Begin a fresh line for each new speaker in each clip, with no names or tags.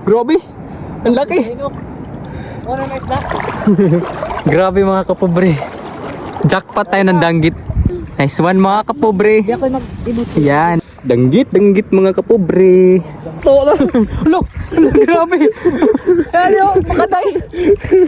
Grabe! Ang laki! Grabe mga kapobre. Jackpot tayo ng danggit. Nice one mga kapobre. Yan. Danggit mga kapobre. Look! Grabe! Ano? Makatay!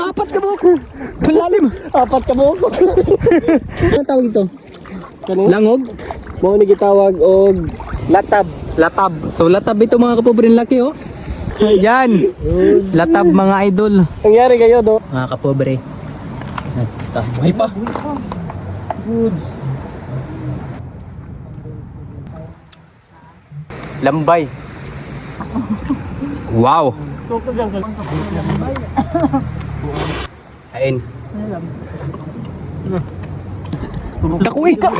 Apat ka buhok! Malalim! Apat ka buhok! Ano tawag ito? Langog? Mo ni gitawag og latab. Latab. So latab ito mga kapobre, laki oh. Yan. Latab mga idol.
Nangyari kayo do?
Mga kapobre. Ay pa. Goods. Lambay. Wow. Kain. Dakuwi ka.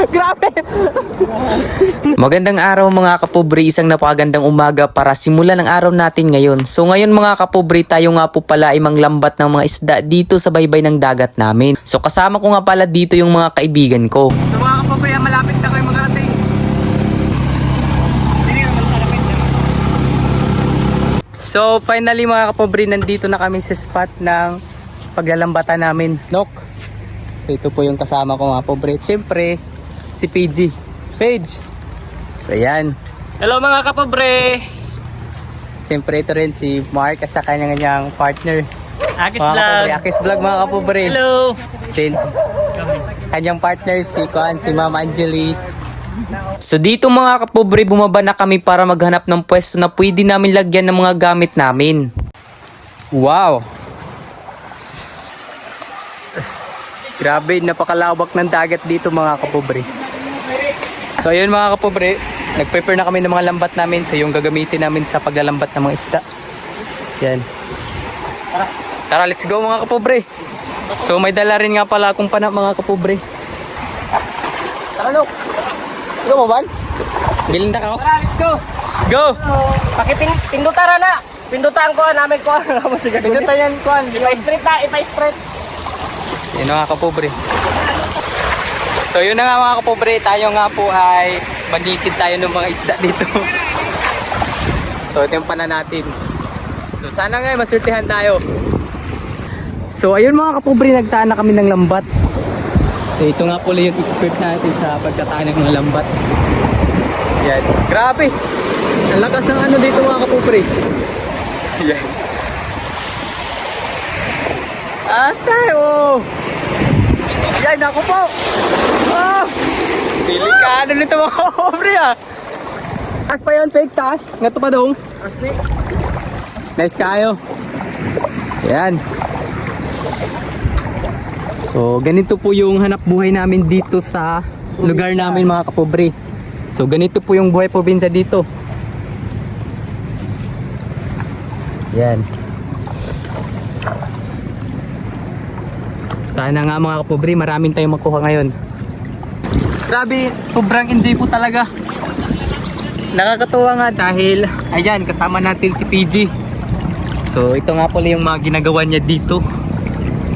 Grabe.
Magandang araw mga kapobre, isang napakagandang umaga para simulan ang araw natin ngayon. So ngayon mga kapobre, tayo nga po pala ay manglambat ng mga isda dito sa baybay ng dagat namin. So kasama ko nga pala dito yung mga kaibigan ko.
So mga kapobre, malapit na kayo mag-ating. So finally mga kapobre, nandito na kami sa spot ng paglalambatan namin. Nok. So ito po yung kasama ko mga kapobre. Siyempre, si PG. Page. So yan.
Hello mga kapobre!
Siyempre ito rin si Mark at sa kanyang partner.
Akis
Mga
Vlog!
kapobre, Akis Vlog mga kapobre.
Hello!
Then, kanyang partner si Ma'am Angeli.
So dito mga kapobre, bumaba na kami para maghanap ng pwesto na pwede namin lagyan ng mga gamit namin.
Wow! Grabe, napakalawak ng dagat dito mga kapobre. So ayun mga kapobre, nag-prepare na kami ng mga lambat namin. So yung gagamitin namin sa paglalambat ng mga isda. Yan. Tara, let's go mga kapobre. So may dala rin nga pala akong pana mga kapobre. Tara no. Ikaw mo ba? Bilinda ka?
Tara, let's go!
Let's go!
Pakipindutara na! Pindutaan ko namin ko.
Pindutan yan, Kwan.
Ipa-straight na, ipa-straight.
Yan mga kapobre. So yun na nga mga kapobre, tayo nga po ay manisid tayo ng mga isda dito. So ito yung pana natin. So sana nga masurtihan tayo. So ayun mga kapobre, nagtaan na kami ng lambat. So ito nga po yung expert natin sa pagkataan ng mga lambat. Yan. Grabe! Ang lakas ng ano dito mga kapobre. Yan. Atay oh! Yan ako po! Oh! Delikado nito mga kapobre ah! Taas pa yun, fake taas. Nga to pa dong. Nice kayo. Yan. So ganito po yung hanap buhay namin dito sa lugar namin mga kapobre. So ganito po yung buhay probinsya dito. Yan. Sana nga mga kapobre, maraming tayong makuha ngayon. Grabe, sobrang enjoy po talaga. Nakakatuwa nga dahil ayan, kasama natin si PG. So ito nga pala yung mga ginagawa niya dito.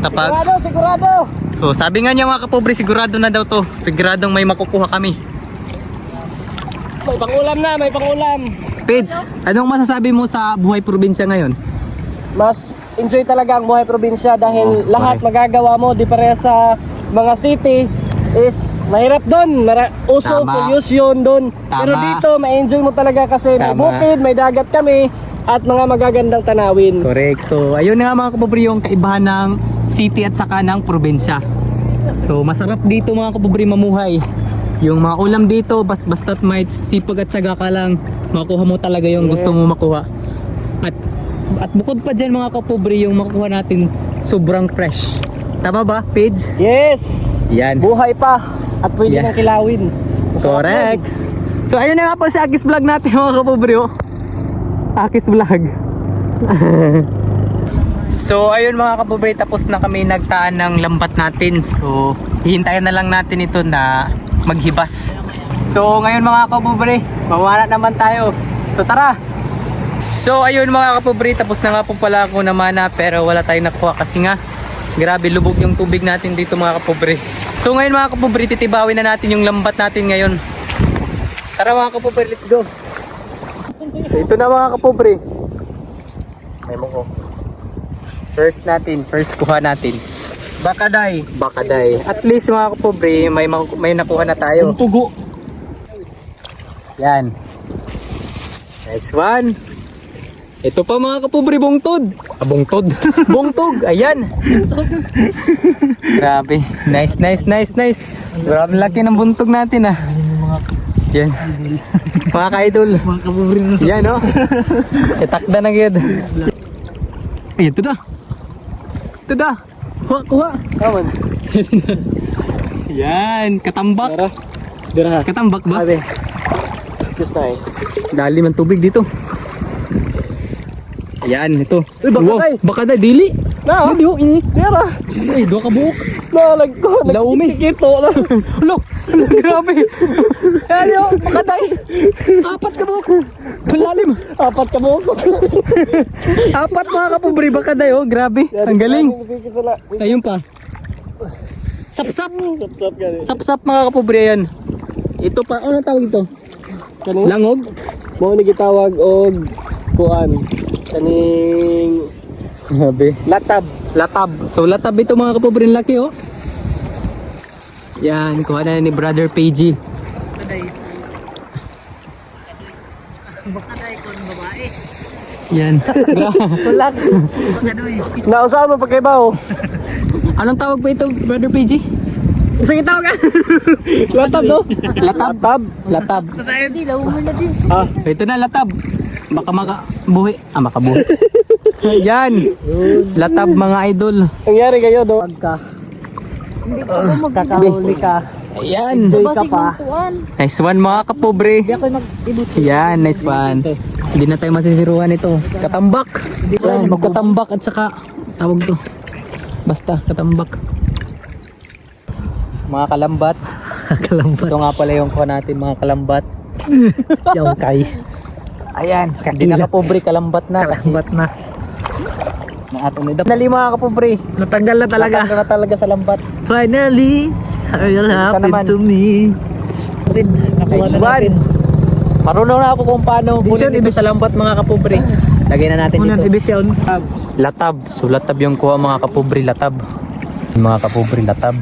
Kapag,
Sigurado!
so sabi nga niya mga kapobre, sigurado na daw to. Siguradong may makukuha kami.
May pangulam na, may pangulam!
Page, anong masasabi mo sa buhay probinsya ngayon?
Mas enjoy talaga ang buhay probinsya dahil
Oh,
lahat
correct.
magagawa mo di pareha sa mga city is mahirap doon, uso,
Tama.
pollution doon.
Tama.
Pero dito ma-enjoy mo talaga kasi may
Tama.
bukid, may dagat kami at mga magagandang tanawin.
Correct. So ayun na nga mga kapobre yung kaibahan ng city at saka ng probinsya. So masarap dito mga kapobre mamuhay. Yung mga ulam dito, basta't may sipag at saga ka lang, makuha mo talaga yung gusto mo makuha. At bukod pa dyan mga kapobre, yung makukuha natin sobrang fresh. Tama ba, Page?
Yes!
Yan.
Buhay pa at pwede
Yeah.
nang kilawin. Masarap
Correct. So ayun na nga po sa Akis Vlog natin mga kapobre. Oh. Akis Vlog. So ayun mga kapobre, tapos na kami nagtaan ng lambat natin. So hihintayin na lang natin ito na maghibas. So ngayon mga kapobre, mamana naman tayo. So tara. So ayun mga kapobre, tapos na nga po pala ako namana pero wala tayong nakuha kasi nga grabe lubog yung tubig natin dito mga kapobre. So ngayon mga kapobre, titibawin na natin yung lambat natin ngayon. Tara mga kapobre, let's go. So ito na mga kapobre. Ay mo ko. First kuha natin.
Bakaday.
Bakaday. At least mga kapobre, may nakuha na tayo.
Tugo.
Yan. Nice one. Ito pa mga kapobre, bungtod. Bungtod. Bungtog. Ayan. Grabe. Nice. Grabe laki ng buntog natin ah. Yan. Mga ka-idol.
Mga kapobre na.
Yan oh. Itakda na gid. Ay, ito na. Kuha.
Kaman.
Yan. Katambak.
Dira.
Katambak ba?
Sabi. Excuse na eh.
Dalim ang tubig dito. Ayan, ito.
Uy, bakaday.
Wow, bakaday, dili.
Na.
Hindi, ini.
Dira.
Ay, dua ka buhok.
Nalag ko.
Laumi.
Nagkikito na.
Look, grabe. Ayan, bakaday. 4 ka buhok. Malalim.
4 ka mo ko.
4 mga kapobre, bakaday, oh. Grabe. Ang galing. Ayun pa. Sapsap.
Sap-sap ka rin.
Sapsap mga kapobre, yan. Ito pa, ano tawag ito?
Kaning?
Langog?
Mo ni gitawag og kuan. Kaning
Grabe.
latab.
Latab. So latab ito mga kapobre, laki oh. Yan, kuha na ni Brother PG.
Bakaday kon babae.
Yan.
Tulak. Nausahan mo pagkaibaw.
Anong tawag ba ito, Brother PG?
Sige tawag ka. Latab no?
Latab. Latab.
Tayo di lawo mo na din. Ah,
Ito na latab. Baka makabuhi. Makabuhi. Yan. Latab mga idol.
nangyari kayo do. Pagka hindi ka mo magkakahuli ka.
Ayan.
Enjoy ka pa.
Nice one mga kapobre.
Di ako mag-ibot.
Yan, nice one. Hindi na tayo masisiruan ito. Katambak. Yan, magkatambak at saka tawag to. Basta, katambak. Mga kalambat.
Kalambat.
Ito nga pala yung kuha natin mga kalambat.
Yung kay.
Ayan, hindi na kapobre, kalambat na.
Kalambat na.
Na ato ni Dali mga kapobre.
Natanggal na talaga.
Natanggal na talaga sa lambat.
Finally, you'll
Isa
happen
naman.
to me. Nakuha na natin.
Marunong na ako kung paano
Ibisyon,
kunin ito sa lambat mga kapobre. Lagyan na natin
Unang
ito.
ibisyon.
Latab. So latab yung kuha mga kapobre, latab. Mga kapobre, latab.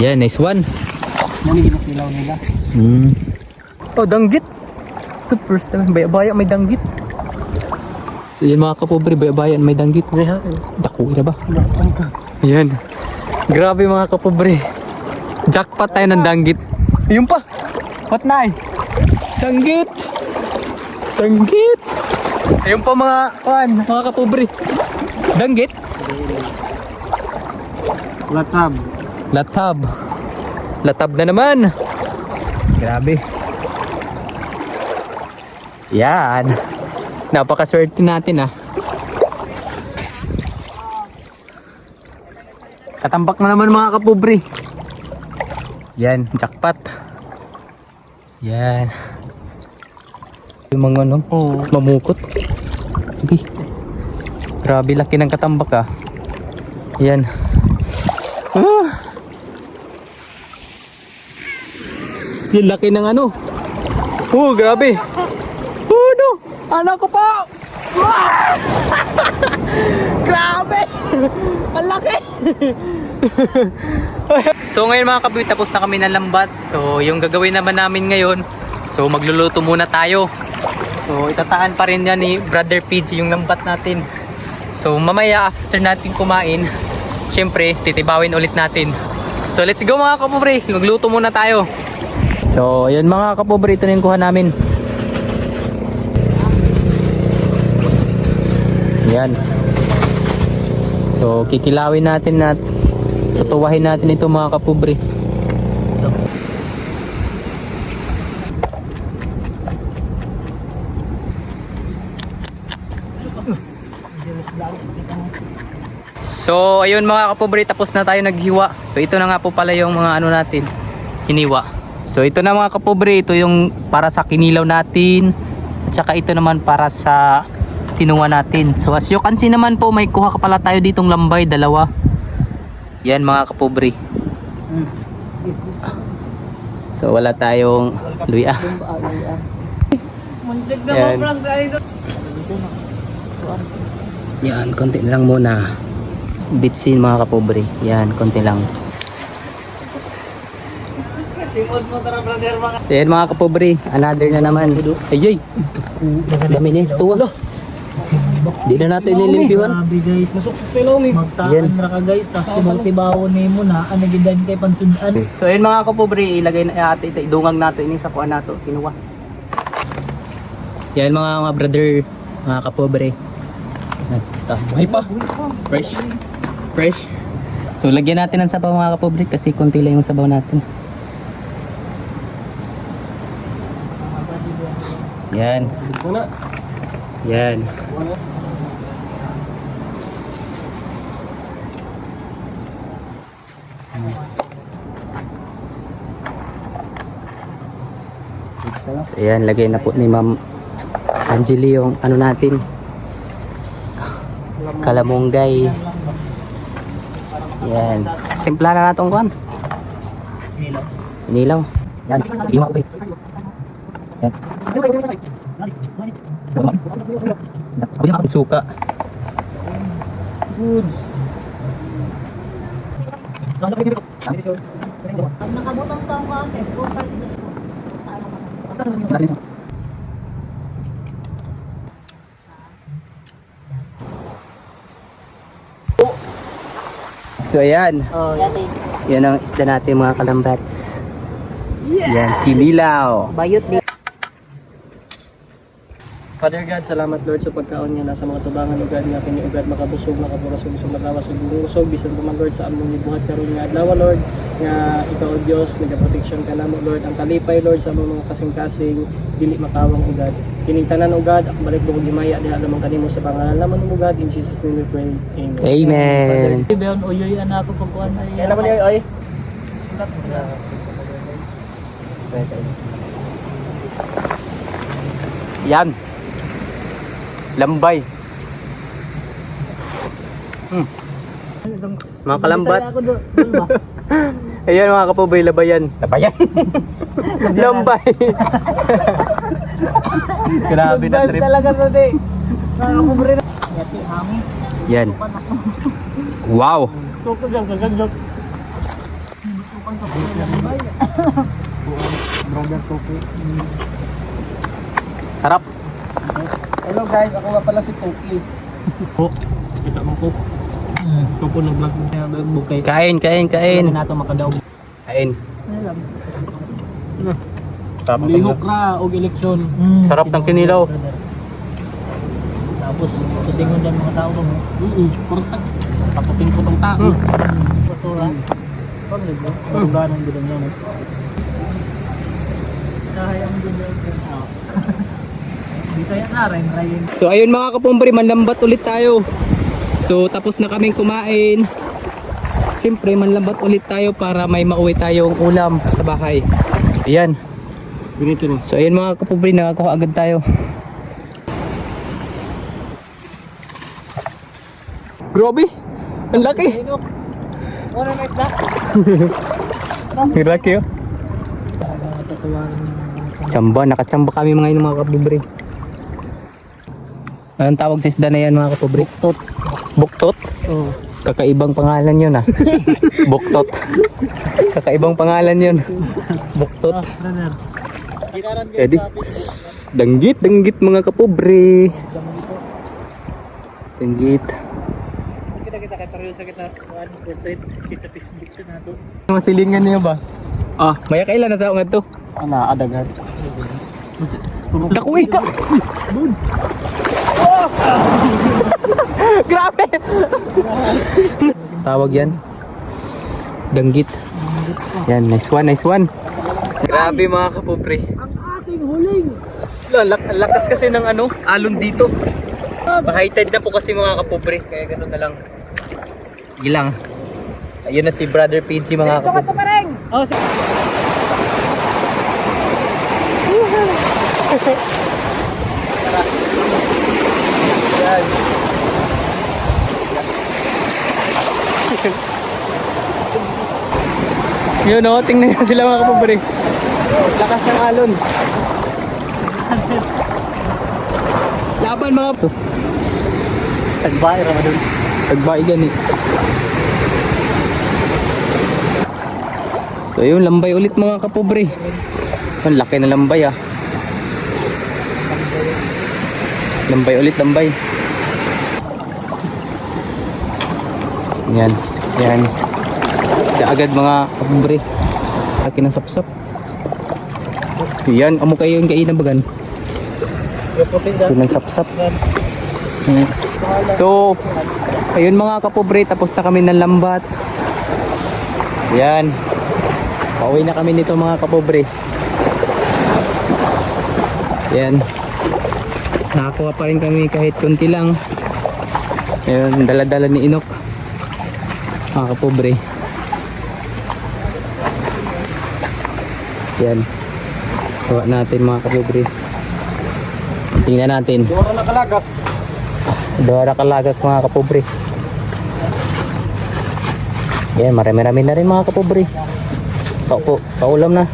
Yeah, nice one.
Muni ginasilaw nila.
Oh, danggit. Super star. Baya-baya may danggit. So yun mga kapobre, baya-baya may danggit. Dako na ba? Yan. Grabe mga kapobre. Jackpot tayo ng danggit. Yun pa. What na eh? Danggit. Ayun pa mga kapobre. Danggit.
Latab.
Latab na naman. Grabe. Yan. Napakaswerte natin ah. Katambak na naman mga kapobre. Yan, jackpot. Yan. Yung mga ano, mamukot. Okay. Grabe laki ng katambak ah. Yan. Yung laki ng ano. Oh, grabe. Oh, no. Ano ko pa? Grabe. Ang laki. So ngayon mga kabuy, tapos na kami ng lambat. So yung gagawin naman namin ngayon, so magluluto muna tayo. So itataan pa rin yan ni Brother PG yung lambat natin. So mamaya after natin kumain, syempre titibawin ulit natin. So let's go mga kapobre, magluto muna tayo. So ayun mga kapobre, ito na yung kuha namin. Yan. So kikilawin natin at tutuwahin natin ito mga kapobre. So ayun mga kapobre, tapos na tayo naghiwa. So ito na nga po pala yung mga ano natin, hiniwa. So ito na mga kapobre, ito yung para sa kinilaw natin. At saka ito naman para sa tinuwa natin. So as you can see naman po, may kuha ka pala tayo ditong lambay, dalawa. Yan mga kapobre. So wala tayong luya. Yan. Yan, konti lang muna. Bitsin mga kapobre. Yan, konti lang. So yan mga kapobre, another na naman. Ayay! Dami na yung tuwa. Di na natin nilimpiwan.
Grabe guys. Masukok sila umi. Magtaan ra ka guys. Tapos multibawo ni mo na. Ano gidan kay pansudan.
So yun mga kapobre, ilagay na ate, idungang natin yung sa kuha nato, kinuha. Yan mga brother, mga kapobre. Ito, may pa. Fresh. Fresh. So lagyan natin ng sabaw mga kapobre kasi konti lang yung sabaw natin. Yan. Yan. Ayan, lagay na po ni Ma'am Angeli yung ano natin. Kalamunggay. Yan. Timpla na natong kuan. Inilaw. Yan. Iwa ko. Yan. Suka.
Goods.
Nakabutang sa ako ate.
So ayan.
Oh,
Dati.
Yan ang isda natin mga kalambats. Yan, kinilaw.
Bayot di.
Father God, salamat Lord sa pagkaon niya nasa mga tubangan ugad nga kini ugad makabusog makaburasog sa matlawas ug busog bisan pa man Lord sa among gibuhat karon nga adlaw Lord nga ikaw Dios nagaproteksyon ka namo Lord ang kalipay Lord sa among mga kasing-kasing dili makawang ugad kining tanan ugad ak balik mo gimaya diha lamang kanimo sa pangalan naman ugad in Jesus name we pray. Amen.
Amen.
Si Beon uyoy ana ko pagkuan ay. Kaya naman oy.
Yan. Lambay. Mga kalambat. Ayan mga kapobre, labayan. Labayan? Lambay. Grabe na trip.
Talaga to di. Nakakapobre na.
Dati hami.
Yan. Wow.
Tuko dyan kagandok. Brother Tuko.
Sarap.
Hello guys, ako nga pala si Tuki. Kita mo ko. Tuko na vlog niya bukay.
Kain, kain, kain.
Hindi nato makadaog.
Kain. Sarap ng-
Lihok ra og eleksyon.
Sarap ng kinilaw.
Tapos tusingon din mga tao mo. Portag. Taputing ko tong tao. Portura. Pag nagbo. Surugan ang gidan niya. Kahayang gidan. Dito yan na, rain.
So ayun mga kapobre, manlambat ulit tayo. So tapos na kaming kumain. Siyempre manlambat ulit tayo para may mauwi tayong ulam sa bahay. Ayan.
Ganito rin.
So ayun mga kapobre, nakakuha agad tayo. Grabe! Ang laki!
Ano na isda?
Ang laki oh. Tsamba, nakatsamba kami mga kapobre. Anong tawag sa isda na yan mga kapobre? Buktot. Buktot?
Oo.
Kakaibang pangalan yun ah. Buktot. Kakaibang pangalan yun. Buktot.
Brother.
Edi. Danggit, danggit mga kapobre. Danggit.
Kita kay pareho sa kita portrait kita sa Facebook sa nato.
Mga silingan niyo ba? Ah, maya kailan na sa nga to?
Ana adagan.
Dakuwi ka! Oh! Grabe! Tawag yan. Danggit. Yan, nice one, nice one. Grabe mga kapobre.
Ang ating huling.
Lakas kasi ng ano, alon dito. High tide na po kasi mga kapobre, kaya ganoon na lang. Gilang. Ayun na si Brother PG mga kapobre.
Oh,
Yan. Yun o, tingnan nyo sila mga kapobre. Lakas ng alon. Laban mga to.
Tagbay, Ramadan.
Tagbay ganit. So yun, lambay ulit mga kapobre. Ang laki na lambay ah. Lambay ulit, lambay. Yan, yan. Isda agad mga kapobre. Laki ng sapsap. Yan, amo kayo yung kainan bagan. Laki ng sapsap. So, ayun mga kapobre, tapos na kami ng lambat. Yan. Pauwi na kami nito mga kapobre. Yan. Nakakuha pa rin kami kahit konti lang. Ayun, dala-dala ni Inok. Mga kapobre. Yan. Kuha natin mga kapobre. Tingnan natin.
Dora na kalagak.
Dora kalagak mga kapobre. Yan, marami-rami na rin mga kapobre. Paupo, paulam na.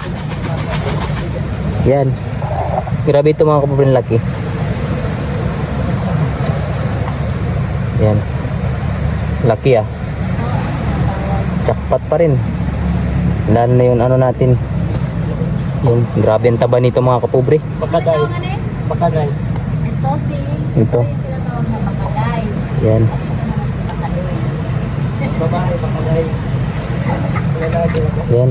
Yan. Grabe ito mga kapobre, laki. Yan. Laki ah. Jackpot pa rin. Lalo na yung ano natin. Yan, grabe ang taba nito mga kapobre.
Bakaday. Bakaday.
Ito si...
Ito.
yung tinatawag na bakaday.
Yan.
Bakaday.
Babae, bakaday.
Yan.